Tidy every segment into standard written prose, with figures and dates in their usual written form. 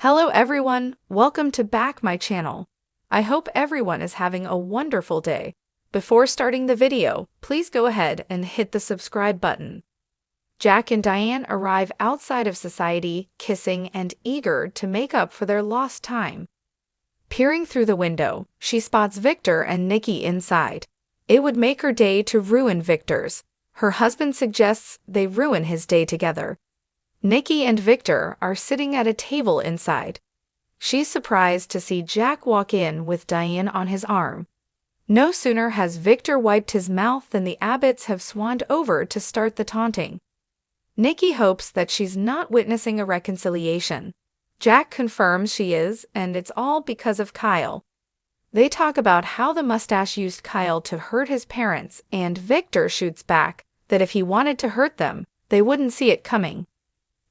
Hello everyone, welcome to back my channel. I hope everyone is having a wonderful day. Before starting the video, please go ahead and hit the subscribe button. Jack and Diane arrive outside of society, kissing and eager to make up for their lost time. Peering through the window, she spots Victor and Nikki inside. It would make her day to ruin Victor's. Her husband suggests they ruin his day together. Nikki and Victor are sitting at a table inside. She's surprised to see Jack walk in with Diane on his arm. No sooner has Victor wiped his mouth than the Abbotts have swanned over to start the taunting. Nikki hopes that she's not witnessing a reconciliation. Jack confirms she is, and it's all because of Kyle. They talk about how the mustache used Kyle to hurt his parents, and Victor shoots back that if he wanted to hurt them, they wouldn't see it coming.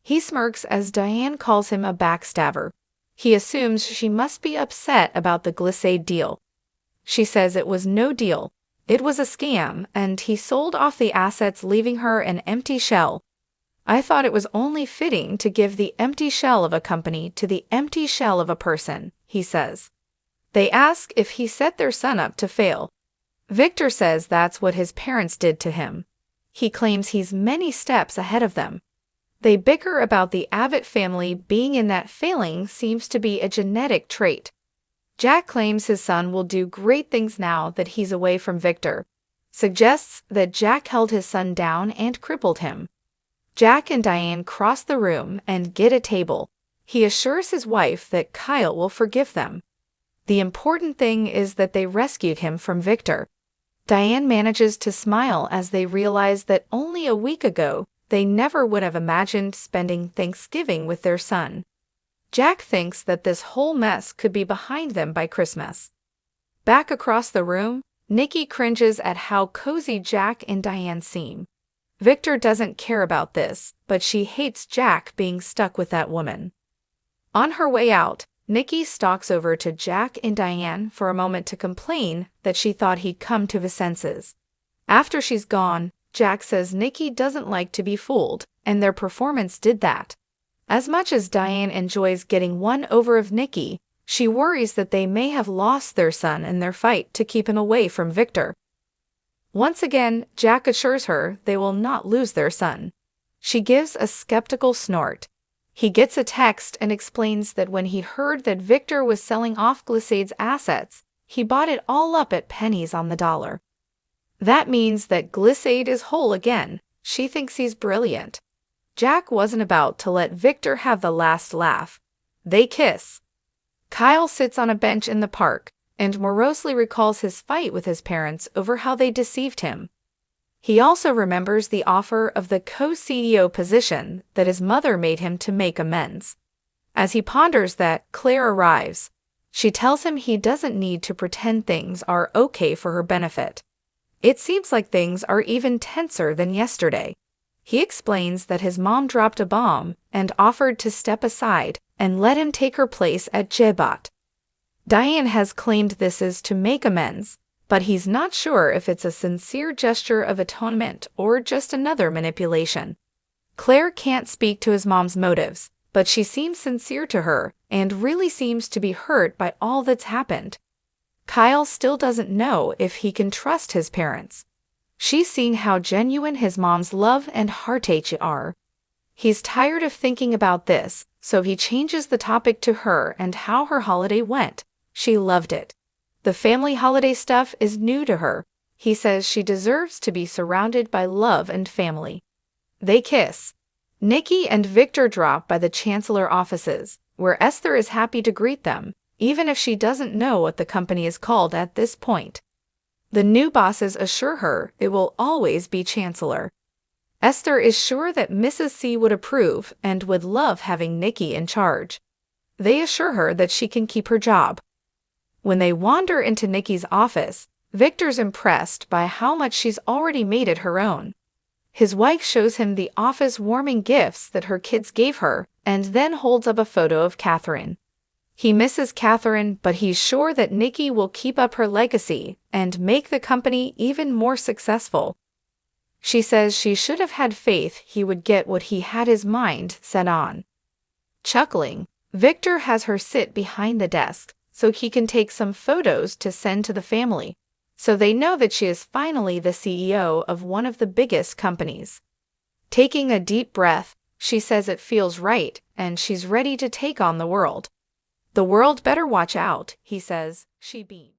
He smirks as Diane calls him a backstabber. He assumes she must be upset about the Glissade deal. She says it was no deal. It was a scam, and he sold off the assets, leaving her an empty shell. I thought it was only fitting to give the empty shell of a company to the empty shell of a person, he says. They ask if he set their son up to fail. Victor says that's what his parents did to him. He claims he's many steps ahead of them. They bicker about the Abbott family being in that failing seems to be a genetic trait. Jack claims his son will do great things now that he's away from Victor. Suggests that Jack held his son down and crippled him. Jack and Diane cross the room and get a table. He assures his wife that Kyle will forgive them. The important thing is that they rescued him from Victor. Diane manages to smile as they realize that only a week ago, they never would have imagined spending Thanksgiving with their son. Jack thinks that this whole mess could be behind them by Christmas. Back across the room, Nikki cringes at how cozy Jack and Diane seem. Victor doesn't care about this, but she hates Jack being stuck with that woman. On her way out, Nikki stalks over to Jack and Diane for a moment to complain that she thought he'd come to his senses. After she's gone, Jack says Nikki doesn't like to be fooled, and their performance did that. As much as Diane enjoys getting one over of Nikki, she worries that they may have lost their son in their fight to keep him away from Victor. Once again, Jack assures her they will not lose their son. She gives a skeptical snort. He gets a text and explains that when he heard that Victor was selling off Glissade's assets, he bought it all up at pennies on the dollar. That means that Glissade is whole again. She thinks he's brilliant. Jack wasn't about to let Victor have the last laugh. They kiss. Kyle sits on a bench in the park and morosely recalls his fight with his parents over how they deceived him. He also remembers the offer of the co-CEO position that his mother made him to make amends. As he ponders that, Claire arrives. She tells him he doesn't need to pretend things are okay for her benefit. It seems like things are even tenser than yesterday. He explains that his mom dropped a bomb and offered to step aside and let him take her place at Jebat. Diane has claimed this is to make amends, but he's not sure if it's a sincere gesture of atonement or just another manipulation. Claire can't speak to his mom's motives, but she seems sincere to her and really seems to be hurt by all that's happened. Kyle still doesn't know if he can trust his parents. She's seen how genuine his mom's love and heartache are. He's tired of thinking about this, so he changes the topic to her and how her holiday went. She loved it. The family holiday stuff is new to her. He says she deserves to be surrounded by love and family. They kiss. Nikki and Victor drop by the Chancellor offices, where Esther is happy to greet them, even if she doesn't know what the company is called at this point. The new bosses assure her it will always be Chancellor. Esther is sure that Mrs. C would approve and would love having Nikki in charge. They assure her that she can keep her job. When they wander into Nikki's office, Victor's impressed by how much she's already made it her own. His wife shows him the office-warming gifts that her kids gave her and then holds up a photo of Catherine. He misses Catherine, but he's sure that Nikki will keep up her legacy and make the company even more successful. She says she should have had faith he would get what he had his mind set on. Chuckling, Victor has her sit behind the desk so he can take some photos to send to the family, so they know that she is finally the CEO of one of the biggest companies. Taking a deep breath, she says it feels right and she's ready to take on the world. The world better watch out, he says. She beams.